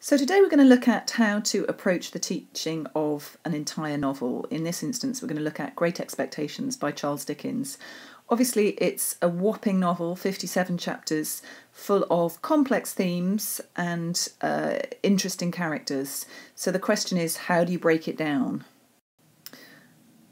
So today we're going to look at how to approach the teaching of an entire novel. In this instance, we're going to look at Great Expectations by Charles Dickens. Obviously, it's a whopping novel, 57 chapters, full of complex themes and interesting characters. So the question is, how do you break it down?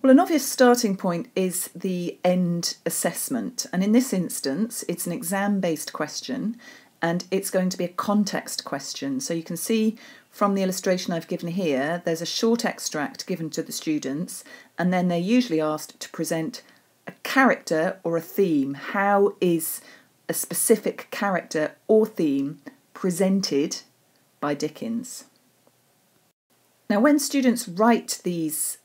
Well, an obvious starting point is the end assessment. And in this instance, it's an exam-based question. And it's going to be a context question. So you can see from the illustration I've given here, there's a short extract given to the students, and then they're usually asked to present a character or a theme. How is a specific character or theme presented by Dickens? Now, when students write these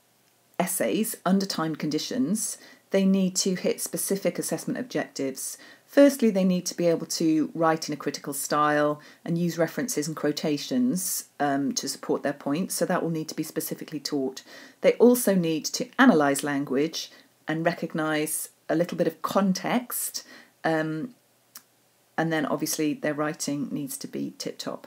essays under timed conditions, they need to hit specific assessment objectives. Firstly, they need to be able to write in a critical style and use references and quotations to support their points, so that will need to be specifically taught. They also need to analyse language and recognise a little bit of context, and then obviously their writing needs to be tip-top.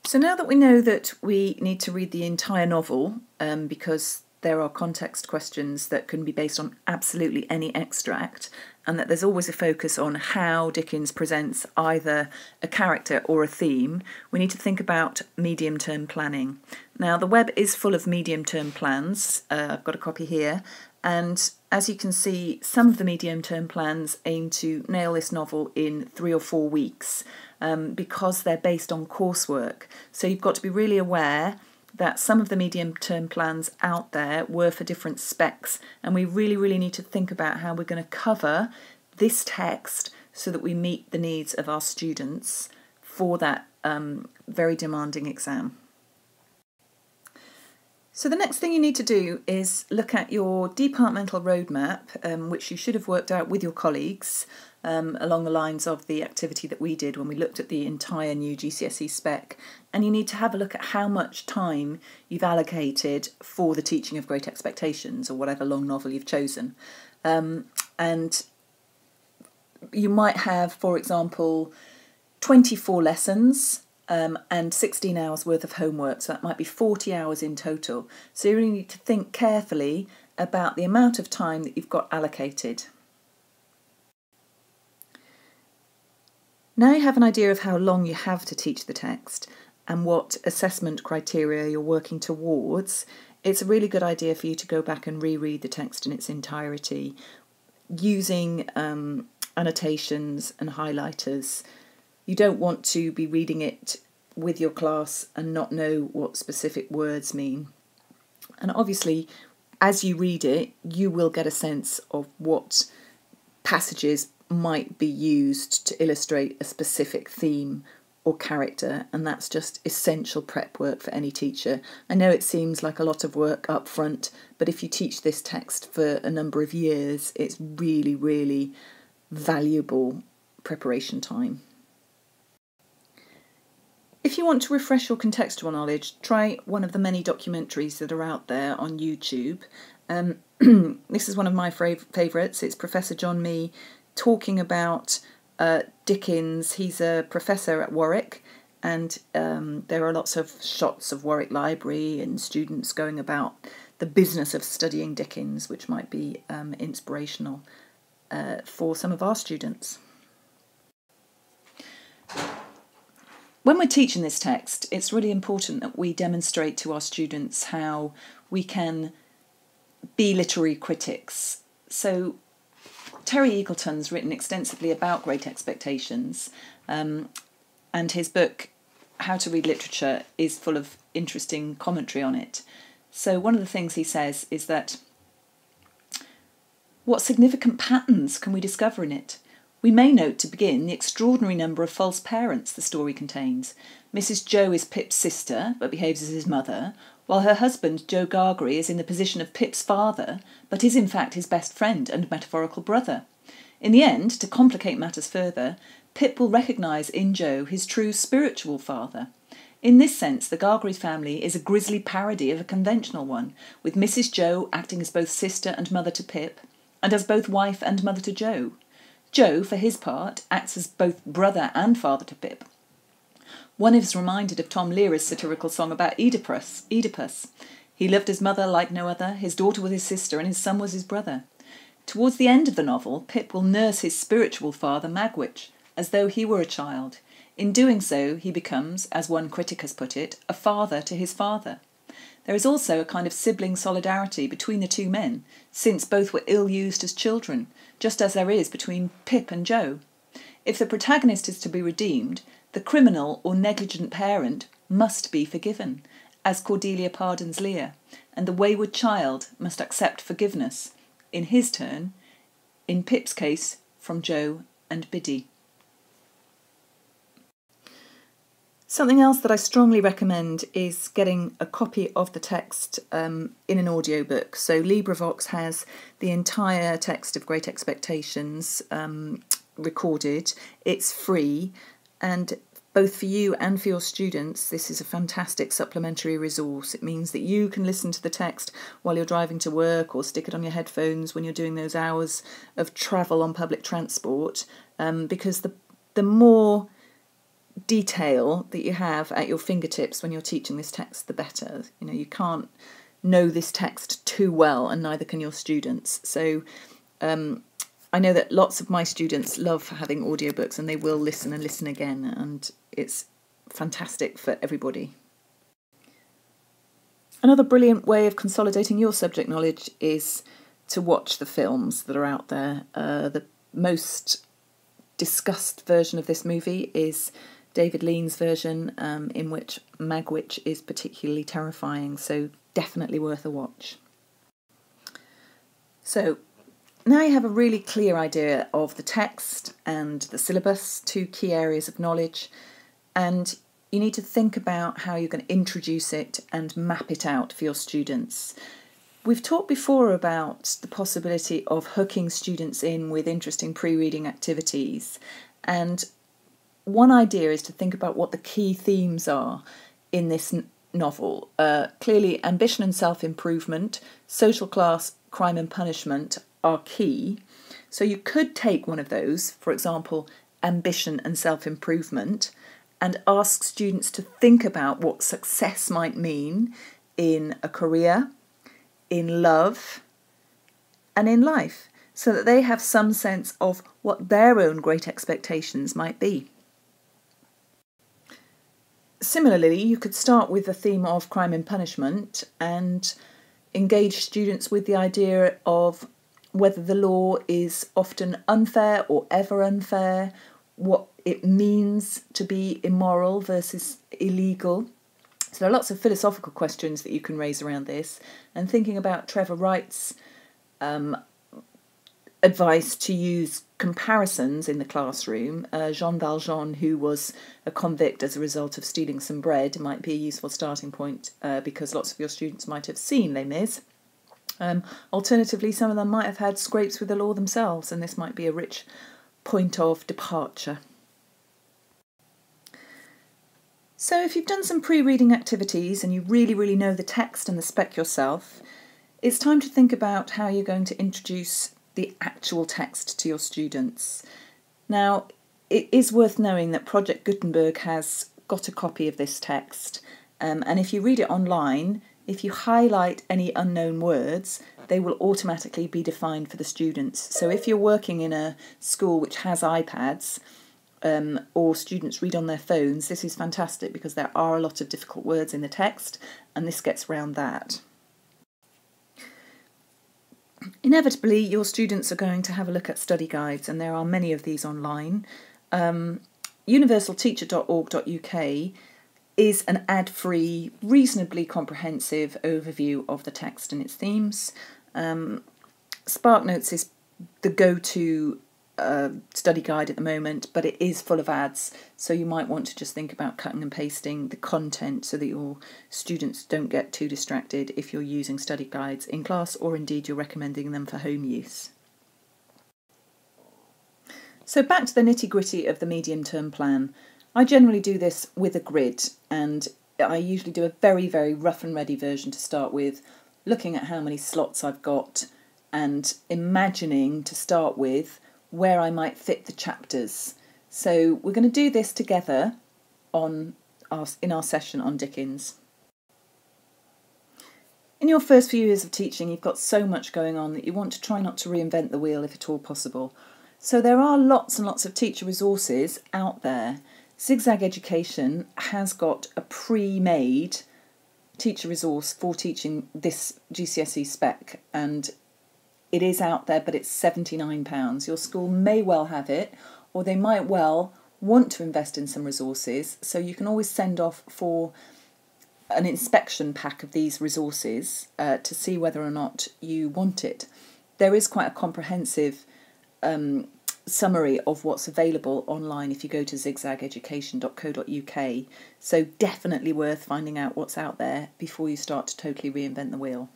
So now that we know that we need to read the entire novel, because there are context questions that can be based on absolutely any extract, and that there's always a focus on how Dickens presents either a character or a theme, we need to think about medium-term planning. Now, the web is full of medium-term plans. I've got a copy here, and as you can see, some of the medium-term plans aim to nail this novel in 3 or 4 weeks because they're based on coursework. So you've got to be really aware that some of the medium-term plans out there were for different specs, and we really need to think about how we're going to cover this text so that we meet the needs of our students for that very demanding exam. So the next thing you need to do is look at your departmental roadmap, which you should have worked out with your colleagues along the lines of the activity that we did when we looked at the entire new GCSE spec. And you need to have a look at how much time you've allocated for the teaching of Great Expectations or whatever long novel you've chosen. And you might have, for example, 24 lessons and 16 hours worth of homework, so that might be 40 hours in total. So you really need to think carefully about the amount of time that you've got allocated. Now you have an idea of how long you have to teach the text and what assessment criteria you're working towards, it's a really good idea for you to go back and reread the text in its entirety, using annotations and highlighters. You don't want to be reading it with your class and not know what specific words mean. And obviously, as you read it, you will get a sense of what passages might be used to illustrate a specific theme or character, and that's just essential prep work for any teacher. I know it seems like a lot of work up front, but if you teach this text for a number of years, it's really valuable preparation time. If you want to refresh your contextual knowledge, try one of the many documentaries that are out there on YouTube. This is one of my favourites. It's Professor John Mee talking about Dickens. He's a professor at Warwick, and there are lots of shots of Warwick Library and students going about the business of studying Dickens, which might be inspirational for some of our students. When we're teaching this text, it's really important that we demonstrate to our students how we can be literary critics. So Terry Eagleton's written extensively about Great Expectations, and his book, How to Read Literature, is full of interesting commentary on it. So one of the things he says is that what significant patterns can we discover in it? We may note to begin the extraordinary number of false parents the story contains. Mrs. Joe is Pip's sister, but behaves as his mother, while her husband, Joe Gargery, is in the position of Pip's father, but is in fact his best friend and metaphorical brother. In the end, to complicate matters further, Pip will recognise in Joe his true spiritual father. In this sense, the Gargery family is a grisly parody of a conventional one, with Mrs. Joe acting as both sister and mother to Pip, and as both wife and mother to Joe. Joe, for his part, acts as both brother and father to Pip. One is reminded of Tom Learer's satirical song about Oedipus. He loved his mother like no other, his daughter was his sister, and his son was his brother. Towards the end of the novel, Pip will nurse his spiritual father, Magwitch, as though he were a child. In doing so, he becomes, as one critic has put it, a father to his father. There is also a kind of sibling solidarity between the two men, since both were ill-used as children, just as there is between Pip and Joe. If the protagonist is to be redeemed, the criminal or negligent parent must be forgiven, as Cordelia pardons Lear, and the wayward child must accept forgiveness, in his turn, in Pip's case, from Joe and Biddy. Something else that I strongly recommend is getting a copy of the text in an audiobook. So LibriVox has the entire text of Great Expectations recorded. It's free, and both for you and for your students, this is a fantastic supplementary resource. It means that you can listen to the text while you're driving to work, or stick it on your headphones when you're doing those hours of travel on public transport, because the more detail that you have at your fingertips when you're teaching this text, the better. You know, you can't know this text too well, and neither can your students. So I know that lots of my students love having audiobooks, and they will listen and listen again, and it's fantastic for everybody. Another brilliant way of consolidating your subject knowledge is to watch the films that are out there. The most discussed version of this movie is David Lean's version, in which Magwitch is particularly terrifying, so definitely worth a watch. So now you have a really clear idea of the text and the syllabus, two key areas of knowledge, and you need to think about how you're going to introduce it and map it out for your students. We've talked before about the possibility of hooking students in with interesting pre-reading activities, and one idea is to think about what the key themes are in this novel. Clearly, ambition and self-improvement, social class, crime and punishment are key. So you could take one of those, for example, ambition and self-improvement, and ask students to think about what success might mean in a career, in love, and in life, so that they have some sense of what their own great expectations might be. Similarly, you could start with the theme of crime and punishment and engage students with the idea of whether the law is often unfair or ever unfair, what it means to be immoral versus illegal. So there are lots of philosophical questions that you can raise around this, and thinking about Trevor Wright's advice to use comparisons in the classroom. Jean Valjean, who was a convict as a result of stealing some bread, might be a useful starting point because lots of your students might have seen Les Mis. Alternatively, some of them might have had scrapes with the law themselves, and this might be a rich point of departure. So if you've done some pre-reading activities and you really know the text and the spec yourself, it's time to think about how you're going to introduce the actual text to your students. Now, it is worth knowing that Project Gutenberg has got a copy of this text, and if you read it online, if you highlight any unknown words, they will automatically be defined for the students. So if you're working in a school which has iPads, or students read on their phones, this is fantastic because there are a lot of difficult words in the text, and this gets around that. Inevitably, your students are going to have a look at study guides, and there are many of these online. universalteacher.org.uk is an ad-free, reasonably comprehensive overview of the text and its themes. SparkNotes is the go-to study guide at the moment, but it is full of ads, so you might want to just think about cutting and pasting the content so that your students don't get too distracted if you're using study guides in class, or indeed you're recommending them for home use. So back to the nitty-gritty of the medium-term plan. I generally do this with a grid, and I usually do a very rough and ready version to start with, looking at how many slots I've got and imagining to start with where I might fit the chapters. So we're going to do this together, in our session on Dickens. In your first few years of teaching, you've got so much going on that you want to try not to reinvent the wheel if at all possible. So there are lots and lots of teacher resources out there. Zigzag Education has got a pre-made teacher resource for teaching this GCSE spec, and it is out there, but it's £79. Your school may well have it, or they might well want to invest in some resources, so you can always send off for an inspection pack of these resources to see whether or not you want it. There is quite a comprehensive summary of what's available online if you go to zigzageducation.co.uk, so definitely worth finding out what's out there before you start to totally reinvent the wheel.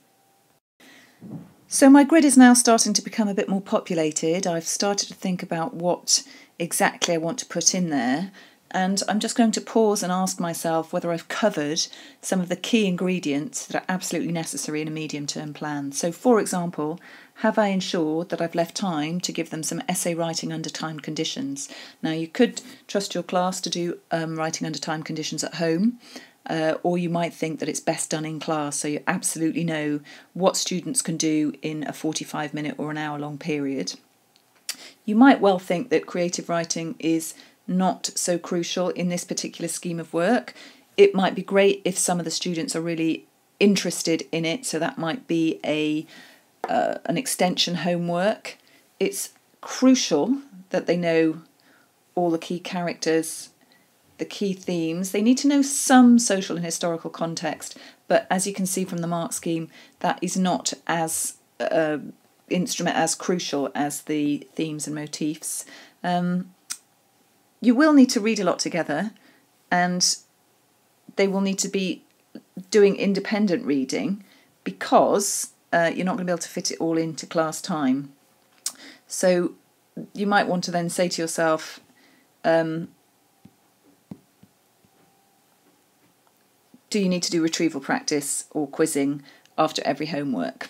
So my grid is now starting to become a bit more populated. I've started to think about what exactly I want to put in there, and I'm just going to pause and ask myself whether I've covered some of the key ingredients that are absolutely necessary in a medium-term plan. So, for example, have I ensured that I've left time to give them some essay writing under time conditions? Now, you could trust your class to do writing under time conditions at home, or you might think that it's best done in class, so you absolutely know what students can do in a 45-minute or an hour-long period. You might well think that creative writing is not so crucial in this particular scheme of work. It might be great if some of the students are really interested in it, so that might be an extension homework. It's crucial that they know all the key characters, the key themes. They need to know some social and historical context, but as you can see from the mark scheme, that is not as crucial as the themes and motifs. You will need to read a lot together, and they will need to be doing independent reading because you're not going to be able to fit it all into class time. So you might want to then say to yourself, do you need to do retrieval practice or quizzing after every homework?